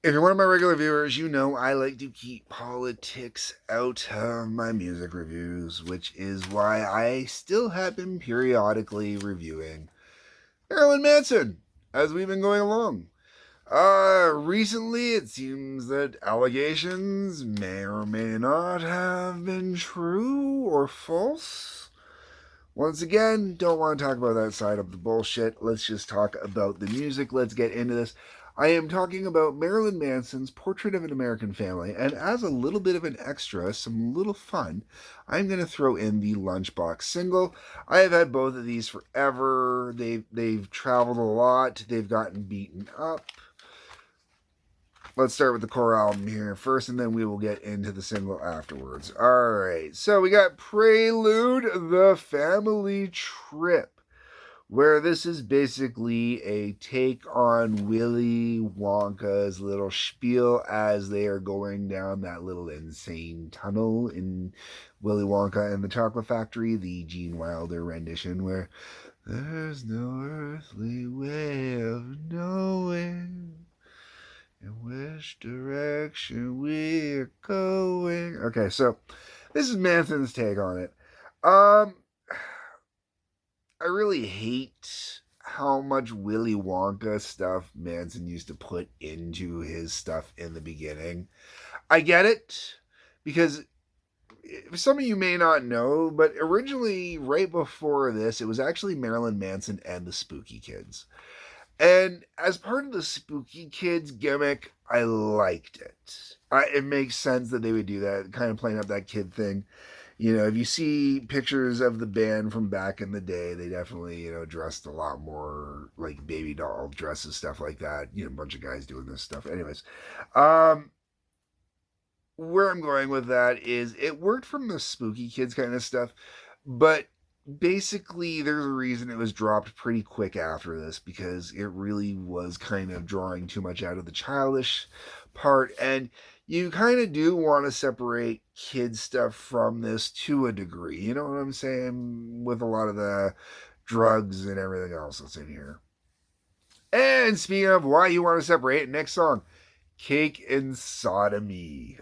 If you're one of my regular viewers, you know I like to keep politics out of my music reviews, which is why I still have been periodically reviewing Marilyn Manson as we've been going along. Recently it seems that allegations may or may not have been true or false. Once again, don't want to talk about that side of the bullshit. Let's just talk about the music. Let's get into this. I am talking about Marilyn Manson's Portrait of an American Family, and as a little bit of an extra, some little fun, I'm going to throw in the Lunchbox Single. I have had both of these forever. They've traveled a lot. They've gotten beaten up. Let's start with the core album here first, and then we will get into the single afterwards. All right, so we got Prelude, The Family Trip, where this is basically a take on Willy Wonka's little spiel as they are going down that little insane tunnel in Willy Wonka and the Chocolate Factory, the Gene Wilder rendition, where there's no earthly way of knowing in which direction we're going. Okay, so this is Manson's take on it. Um, I really hate how much Willy Wonka stuff Manson used to put into his stuff in the beginning. I get it because some of you may not know, but originally, right before this, it was actually Marilyn Manson and the Spooky Kids. And as part of the Spooky Kids gimmick, I liked it. It makes sense that they would do that, kind of playing up that kid thing. You know, if you see pictures of the band from back in the day, they definitely, dressed a lot more like baby doll dresses, stuff like that. You know, a bunch of guys doing this stuff. Anyways, um, where I'm going with that is it worked from the Spooky Kids kind of stuff, but basically there's a reason it was dropped pretty quick after this because it really was kind of drawing too much out of the childish part, and you kind of do want to separate kid stuff from this to a degree, you know what I'm saying, with a lot of the drugs and everything else that's in here. And speaking of why you want to separate, next song, Cake and Sodomy.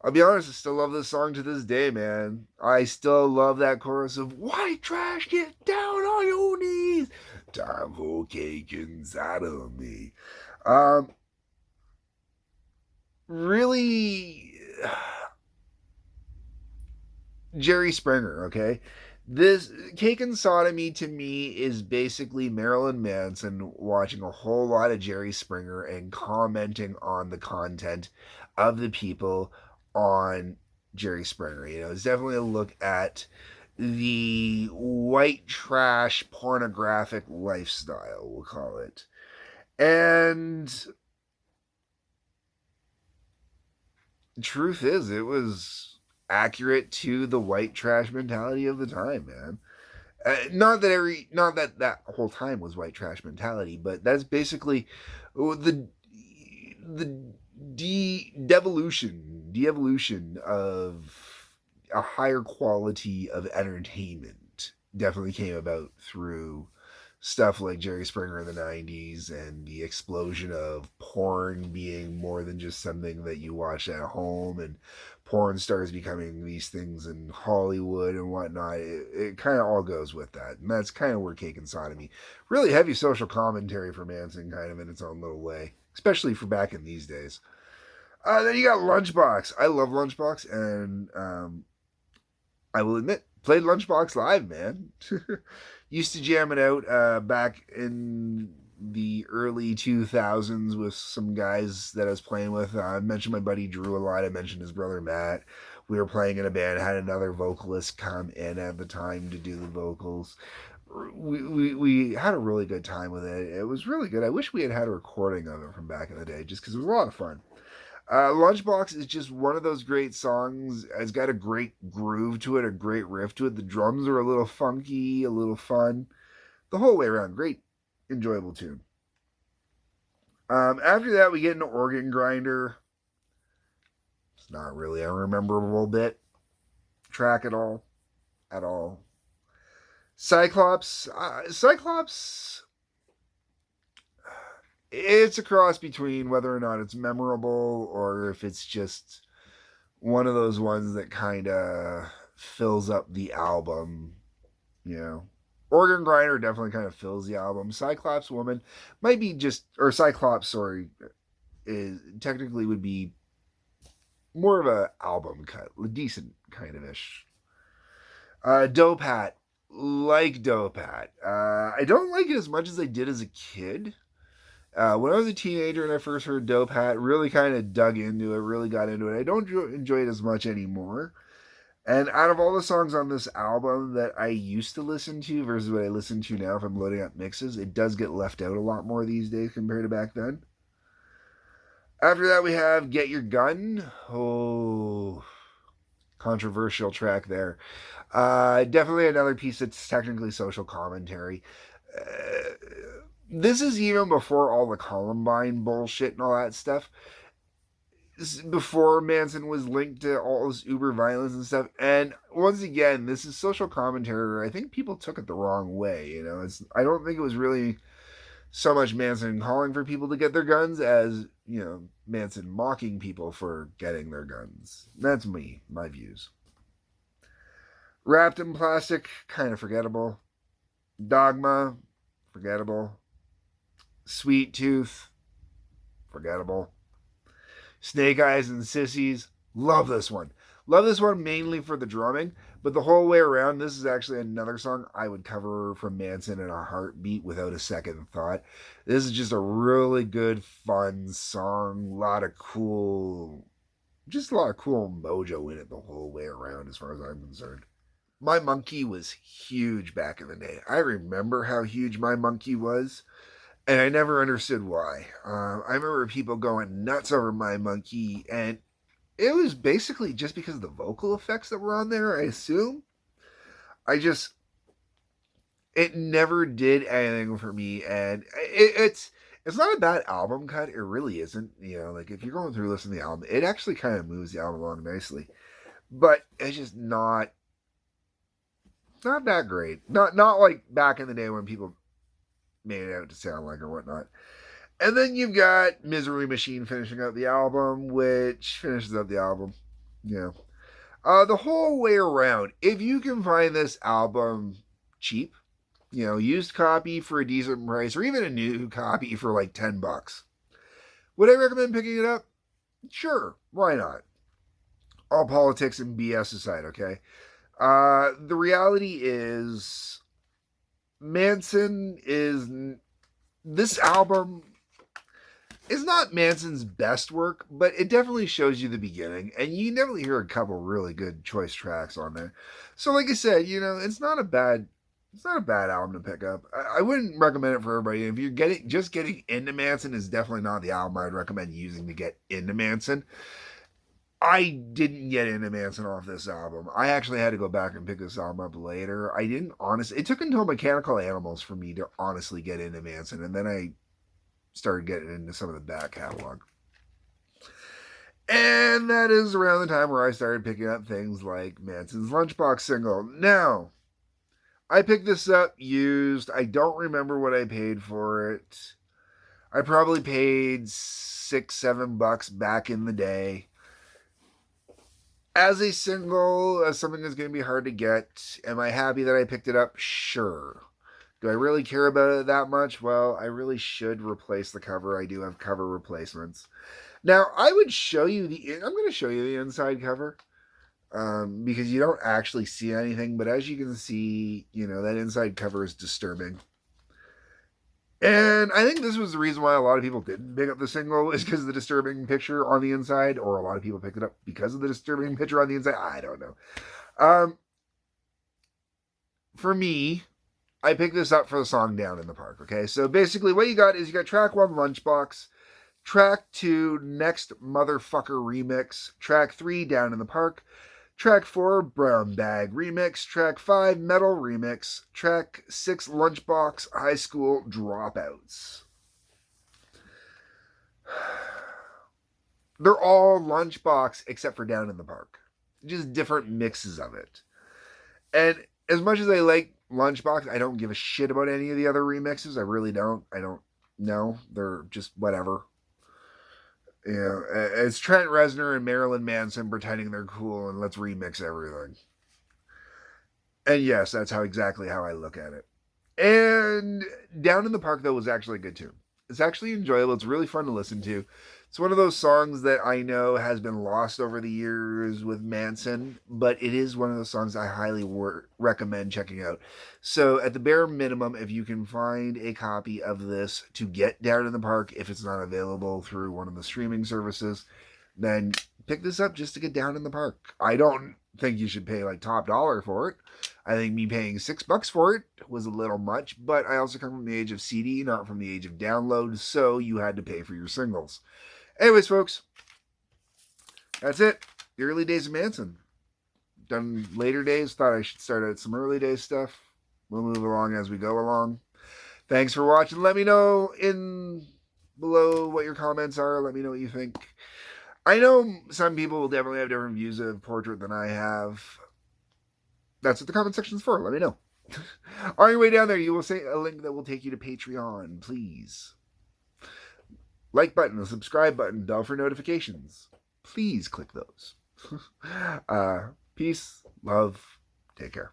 I'll be honest, I still love this song to this day, man. I still love that chorus of white trash, get down on your knees. Time for cake inside of me. Um, really, Jerry Springer, okay? This Cake and Sodomy to me is basically Marilyn Manson watching a whole lot of Jerry Springer and commenting on the content of the people on Jerry Springer. You know, it's definitely a look at the white trash pornographic lifestyle, we'll call it. And the truth is, it was accurate to the white trash mentality of the time, man. Not that that whole time was white trash mentality, but that's basically the de-evolution of a higher quality of entertainment definitely came about through stuff like Jerry Springer in the 90s and the explosion of porn being more than just something that you watch at home, and porn stars becoming these things in Hollywood and whatnot. It kind of all goes with that. And that's kind of where Cake and Sodomy, really heavy social commentary for Manson, kind of in its own little way, especially for back in these days. Then you got Lunchbox. I love Lunchbox, and I will admit, played Lunchbox live, man. Used to jam it out back in the early 2000s with some guys that I was playing with. I mentioned my buddy Drew a lot. I mentioned his brother Matt. We were playing in a band, had another vocalist come in at the time to do the vocals. We had a really good time with it. It was really good. I wish we had a recording of it from back in the day just because it was a lot of fun. Lunchbox is just one of those great songs. It's got a great groove to it, a great riff to it. The drums are a little funky, a little fun. The whole way around, great, enjoyable tune. After that, we get into Organ Grinder. It's not really a memorable bit track at all. At all. Cyclops. Cyclops it's a cross between whether or not it's memorable or if it's just one of those ones that kind of fills up the album, you know. Organ Grinder definitely kind of fills the album. Cyclops Woman might be just, or Cyclops, sorry, is technically would be more of a album cut, a decent kind of ish. Dope Hat, like Dope Hat. I don't like it as much as I did as a kid. When I was a teenager and I first heard Dope Hat, really kind of dug into it, really got into it. I don't enjoy it as much anymore. And out of all the songs on this album that I used to listen to versus what I listen to now if I'm loading up mixes, it does get left out a lot more these days compared to back then. After that, we have Get Your Gun. Oh, controversial track there. Definitely another piece that's technically social commentary. Uh, this is even before all the Columbine bullshit and all that stuff. Before Manson was linked to all this uber violence and stuff. And once again, this is social commentary. I think people took it the wrong way. You know, I don't think it was really so much Manson calling for people to get their guns as, you know, Manson mocking people for getting their guns. That's my views. Wrapped in Plastic, kind of forgettable. Dogma, forgettable. Sweet Tooth, forgettable. Snake Eyes and Sissies, love this one. Love this one mainly for the drumming, but the whole way around, this is actually another song I would cover from Manson in a heartbeat without a second thought. This is just a really good, fun song. Just a lot of cool mojo in it the whole way around as far as I'm concerned. My Monkey was huge back in the day. I remember how huge My Monkey was. And I never understood why. I remember people going nuts over My Monkey, and it was basically just because of the vocal effects that were on there, I assume. I just, it never did anything for me, and it's not a bad album cut. It really isn't. You know, like if you're going through listening to the album, it actually kind of moves the album along nicely. But it's just not that great. Not like back in the day when people made it out to sound like or whatnot. And then you've got Misery Machine finishing up the album, which finishes up the album. Yeah. The whole way around, if you can find this album cheap, you know, used copy for a decent price, or even a new copy for like $10, would I recommend picking it up? Sure, why not? All politics and BS aside, okay? The reality is, this album is not Manson's best work, but it definitely shows you the beginning, and you definitely hear a couple really good choice tracks on there. So, like I said, you know, it's not a bad album to pick up. I wouldn't recommend it for everybody. If you're getting into Manson, is definitely not the album I'd recommend using to get into Manson. I didn't get into Manson off this album. I actually had to go back and pick this album up later. I didn't honestly. It took until Mechanical Animals for me to honestly get into Manson, and then I started getting into some of the back catalog. And that is around the time where I started picking up things like Manson's Lunchbox Single. Now, I picked this up used. I don't remember what I paid for it. I probably paid $6-7 back in the day. As a single, as something that's going to be hard to get, am I happy that I picked it up? Sure. Do I really care about it that much? Well, I really should replace the cover. I do have cover replacements. Now, I'm going to show you the inside cover because you don't actually see anything, but as you can see, you know, that inside cover is disturbing. And I think this was the reason why a lot of people didn't pick up the single, is because of the disturbing picture on the inside, or a lot of people picked it up because of the disturbing picture on the inside. I don't know. For me, I picked this up for the song Down in the Park, okay? So basically what you got is you got track 1, Lunchbox, track 2, Next Motherfucker Remix, track 3, Down in the Park, track 4, Brown Bag Remix, track 5, Metal Remix, track 6, Lunchbox High School Dropouts. They're all Lunchbox except for Down in the Park. Just different mixes of it. And as much as I like Lunchbox, I don't give a shit about any of the other remixes. I really don't. I don't No, they're just whatever. You know, it's Trent Reznor and Marilyn Manson pretending they're cool and let's remix everything. And yes, that's exactly how I look at it. And Down in the Park, though, was actually a good tune. It's actually enjoyable. It's really fun to listen to. It's one of those songs that I know has been lost over the years with Manson, but it is one of those songs I highly recommend checking out. So, at the bare minimum, if you can find a copy of this to get Down in the Park, if it's not available through one of the streaming services, then pick this up just to get Down in the Park. I don't think you should pay like top dollar for it. I think me paying $6 for it was a little much, but I also come from the age of CD, not from the age of download, so you had to pay for your singles. Anyways, folks, that's it. The early days of Manson. Done later days, thought I should start out some early days stuff. We'll move along as we go along. Thanks for watching. Let me know in below what your comments are. Let me know what you think. I know some people will definitely have different views of Portrait than I have. That's what the comment section is for. Let me know. On your way down there, you will see a link that will take you to Patreon. Please. Like button, the subscribe button, bell for notifications. Please click those. Peace, love, take care.